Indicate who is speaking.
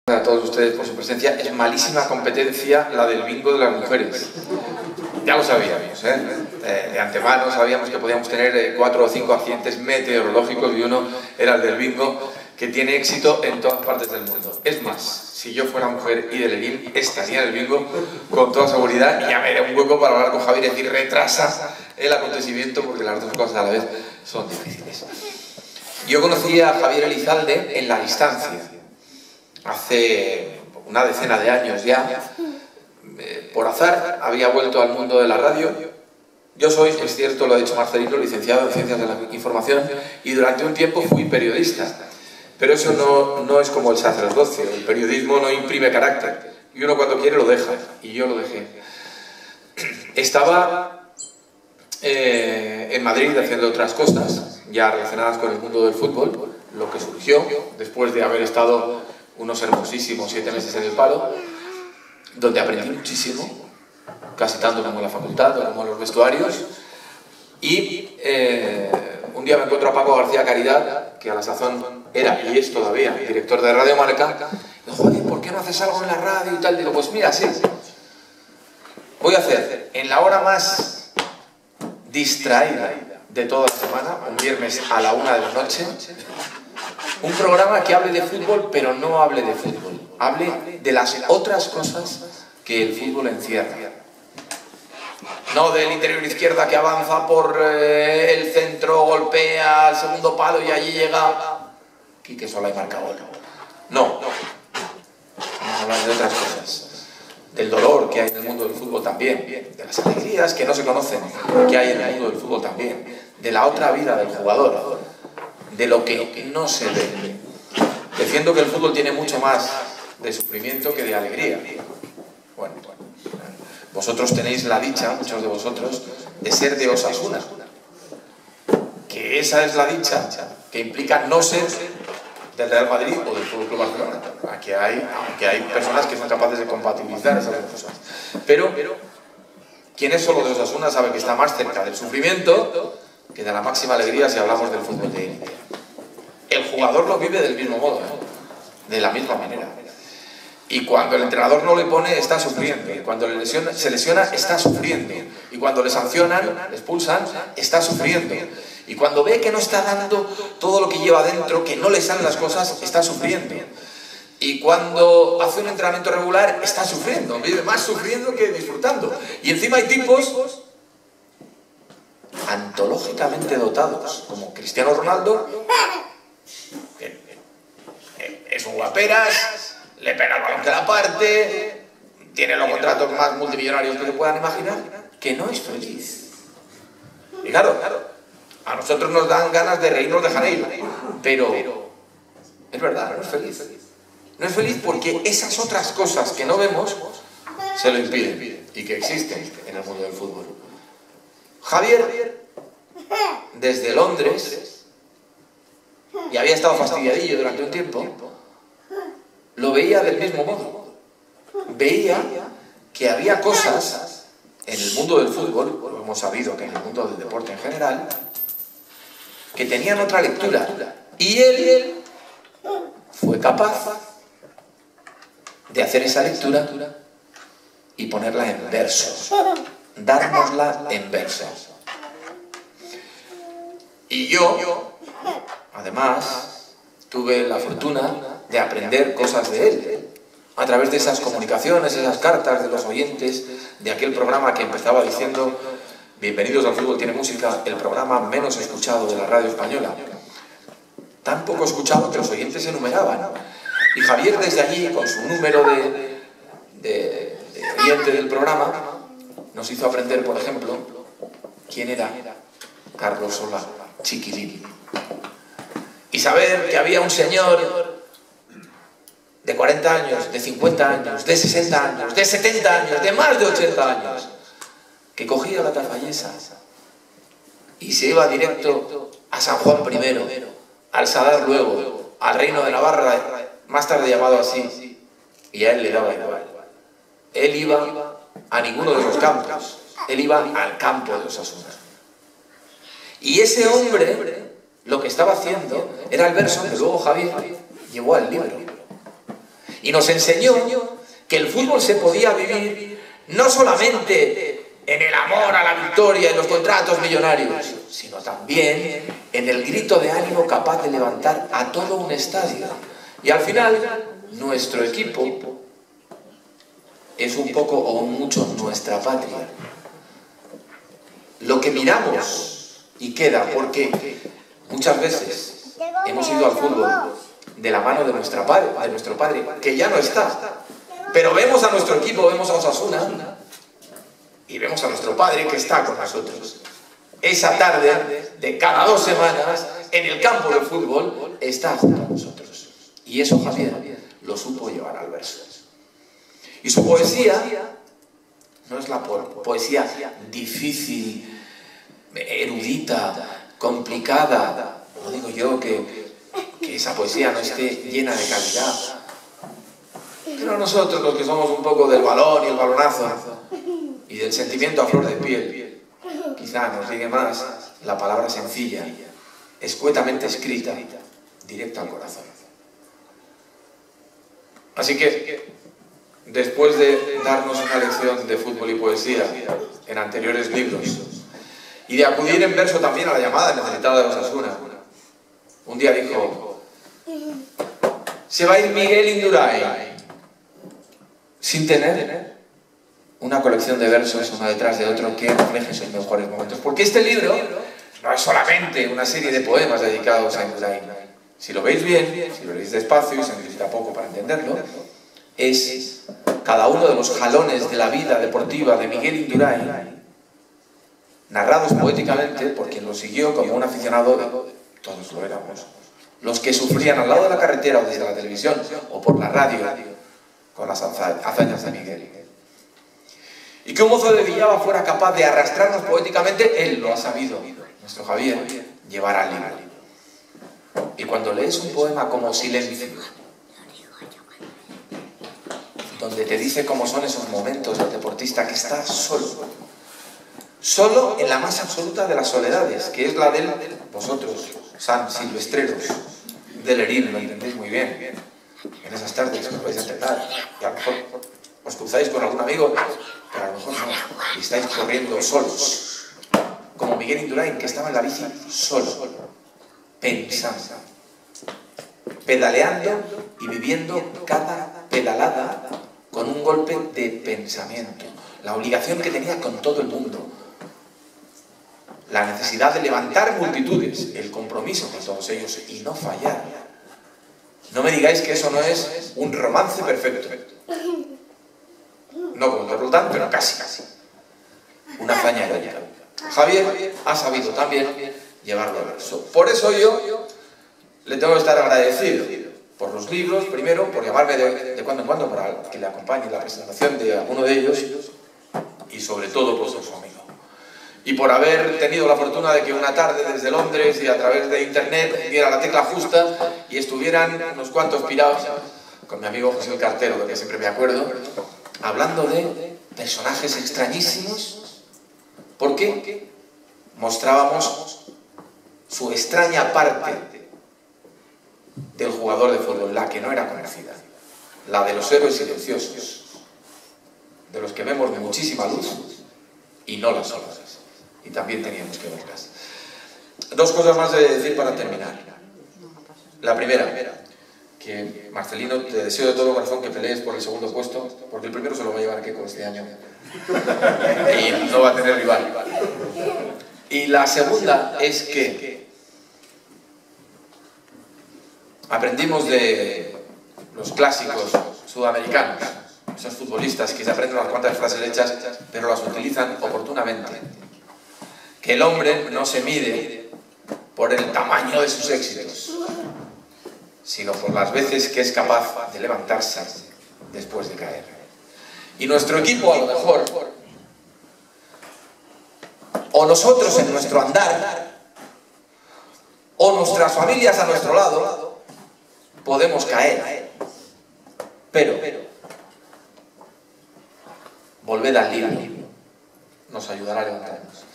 Speaker 1: A todos ustedes por su presencia. Es malísima competencia la del bingo de las mujeres. Ya lo sabíamos, de antemano sabíamos que podíamos tener 4 o 5 accidentes meteorológicos y uno era el del bingo, que tiene éxito en todas partes del mundo. Es más, si yo fuera mujer y de Leguín, estaría en el bingo con toda seguridad y ya me haré un hueco para hablar con Javier y decir, retrasa el acontecimiento porque las dos cosas a la vez son difíciles. Yo conocí a Javier Elizalde en la distancia. Hace una decena de años ya, por azar, había vuelto al mundo de la radio. Yo soy, es cierto, lo ha dicho Marcelino, licenciado en Ciencias de la Información y durante un tiempo fui periodista. Pero eso no es como el sacerdocio, el periodismo no imprime carácter y uno cuando quiere lo deja, y yo lo dejé. Estaba en Madrid haciendo otras cosas, ya relacionadas con el mundo del fútbol, lo que surgió después de haber estado unos hermosísimos 7 meses en el palo, donde aprendí muchísimo, casi tanto como en la facultad o como en los vestuarios, y un día me encuentro a Paco García Caridad, que a la sazón era y es todavía director de Radio Marca, y digo, joder, ¿por qué no haces algo en la radio y tal? Digo, pues mira, sí, voy a hacer en la hora más distraída de toda la semana, un viernes a la 1 de la noche, un programa que hable de fútbol, pero no hable de fútbol, hable de las otras cosas que el fútbol encierra. No del interior izquierda que avanza por el centro, golpea al segundo palo y allí llega Quique Solá y marca gol. No, vamos a hablar de otras cosas. Del dolor que hay en el mundo del fútbol también, de las alegrías que no se conocen que hay en el mundo del fútbol también, de la otra vida del jugador, de lo que no se ve. Defiendo que el fútbol tiene mucho más de sufrimiento que de alegría. Bueno, vosotros tenéis la dicha, muchos de vosotros, de ser de Osasuna. Que esa es la dicha que implica no ser del Real Madrid o del Fútbol Club Barcelona. Aunque hay personas que son capaces de compatibilizar esas dos cosas. Pero quien es solo de Osasuna sabe que está más cerca del sufrimiento que de la máxima alegría si hablamos del fútbol de élite. El jugador lo vive del mismo modo, de la misma manera. Y cuando el entrenador no le pone, está sufriendo. Y cuando se lesiona, está sufriendo. Y cuando le sancionan, le expulsan, está sufriendo. Y cuando ve que no está dando todo lo que lleva dentro, que no le salen las cosas, está sufriendo. Y cuando hace un entrenamiento regular, está sufriendo. Vive más sufriendo que disfrutando. Y encima hay tipos antológicamente dotados, como Cristiano Ronaldo, es un guaperas, le pega el balón que la parte, tiene los contratos más multimillonarios que se puedan imaginar, que no es feliz. Y claro, a nosotros nos dan ganas de reírnos de Janeiro, pero es verdad, no es feliz. No es feliz porque esas otras cosas que no vemos se lo impiden y que existen en el mundo del fútbol. Javier, desde Londres, y había estado fastidiadillo durante un tiempo, lo veía del mismo modo. Veía que había cosas en el mundo del fútbol, lo hemos sabido que en el mundo del deporte en general, que tenían otra lectura. Y él fue capaz de hacer esa lectura y ponerla en versos, dárnosla en versos. Y yo, además, tuve la fortuna de aprender cosas de él, a través de esas comunicaciones, esas cartas de los oyentes, de aquel programa que empezaba diciendo: bienvenidos al Fútbol Tiene Música, el programa menos escuchado de la radio española. Tan poco escuchado que los oyentes se enumeraban. Y Javier desde allí, con su número de oyente del programa, nos hizo aprender, por ejemplo, quién era Carlos Solá, Chiquilín. Y saber que había un señor de 40 años, de 50 años, de 60 años, de 70 años, de más de 80 años, que cogía la Tafallesa y se iba directo a San Juan I, al Sadar luego, al Reino de Navarra, más tarde llamado así, y a él le daba igual. Él iba a ninguno de los campos, él iba al campo de Osasuna. Y ese hombre, lo que estaba haciendo, era el verso que luego Javier llevó al libro. Y nos enseñó que el fútbol se podía vivir no solamente en el amor a la victoria y los contratos millonarios, sino también en el grito de ánimo capaz de levantar a todo un estadio. Y al final, nuestro equipo es un poco o mucho nuestra patria. Lo que miramos y queda, porque muchas veces hemos ido al fútbol de la mano de nuestro padre, que ya no está. Pero vemos a nuestro equipo, vemos a Osasuna y vemos a nuestro padre que está con nosotros. Esa tarde de cada 2 semanas en el campo de fútbol está junto a nosotros. Y eso Javier lo supo llevar al verso. Y su poesía no es la poesía difícil, erudita, complicada. No digo yo que esa poesía no esté llena de calidad. Pero nosotros, los que somos un poco del balón y el balonazo y del sentimiento a flor de piel, quizá nos llegue más la palabra sencilla, escuetamente escrita, directa al corazón. Así que, después de darnos una lección de fútbol y poesía en anteriores libros, y de acudir en verso también a la llamada necesitada de Osasuna, un día dijo: se va a ir Miguel Indurain, sin tener una colección de versos uno detrás de otro que reflejen sus mejores momentos. Porque este libro no es solamente una serie de poemas dedicados a Indurain. Si lo veis bien, si lo leéis despacio y se necesita poco para entenderlo, es cada uno de los jalones de la vida deportiva de Miguel Indurain, narrados poéticamente por quien lo siguió como un aficionado, todos lo éramos, los que sufrían al lado de la carretera o desde la televisión o por la radio con las hazañas de Miguel. Y que un mozo de Villaba fuera capaz de arrastrarnos poéticamente, él lo ha sabido, nuestro Javier, llevar al libro. Y cuando lees un poema como Silencio, donde te dice cómo son esos momentos del deportista que está solo en la más absoluta de las soledades, que es la del vosotros, san silvestreros, del herir, lo entendéis muy bien, en esas tardes que os podéis entender, y a lo mejor os cruzáis con algún amigo, pero a lo mejor no, y estáis corriendo solos, como Miguel Indurain, que estaba en la bici solo, pensando, pedaleando y viviendo cada pedalada con un golpe de pensamiento, la obligación que tenía con todo el mundo, la necesidad de levantar multitudes, el compromiso con todos ellos y no fallar. No me digáis que eso no es un romance perfecto. No como Roldán, pero casi. Una hazaña heroica. Javier ha sabido también llevarlo al verso. Por eso yo le tengo que estar agradecido por los libros, primero, por llamarme de cuando en cuando para que le acompañe en la presentación de alguno de ellos y sobre todo por su amigo. Y por haber tenido la fortuna de que una tarde desde Londres y a través de internet diera la tecla justa y estuvieran unos cuantos pirados con mi amigo José el Cartero, de que siempre me acuerdo, hablando de personajes extrañísimos, porque mostrábamos su extraña parte del jugador de fútbol, la que no era conocida, la de los héroes silenciosos, de los que vemos muchísima luz y no las sombras. Y también teníamos que verlas. 2 cosas más de decir para terminar. La primera, que Marcelino, te deseo de todo corazón que pelees por el segundo puesto, porque el primero se lo va a llevar Keco este año y no va a tener rival. Y la segunda es que aprendimos de los clásicos sudamericanos, esos futbolistas que se aprenden unas cuantas frases hechas pero las utilizan oportunamente, que el hombre no se mide por el tamaño de sus éxitos, sino por las veces que es capaz de levantarse después de caer. Y nuestro equipo, a lo mejor, o nosotros en nuestro andar, o nuestras familias a nuestro lado, podemos caer, pero volved al libro, nos ayudará a levantarnos.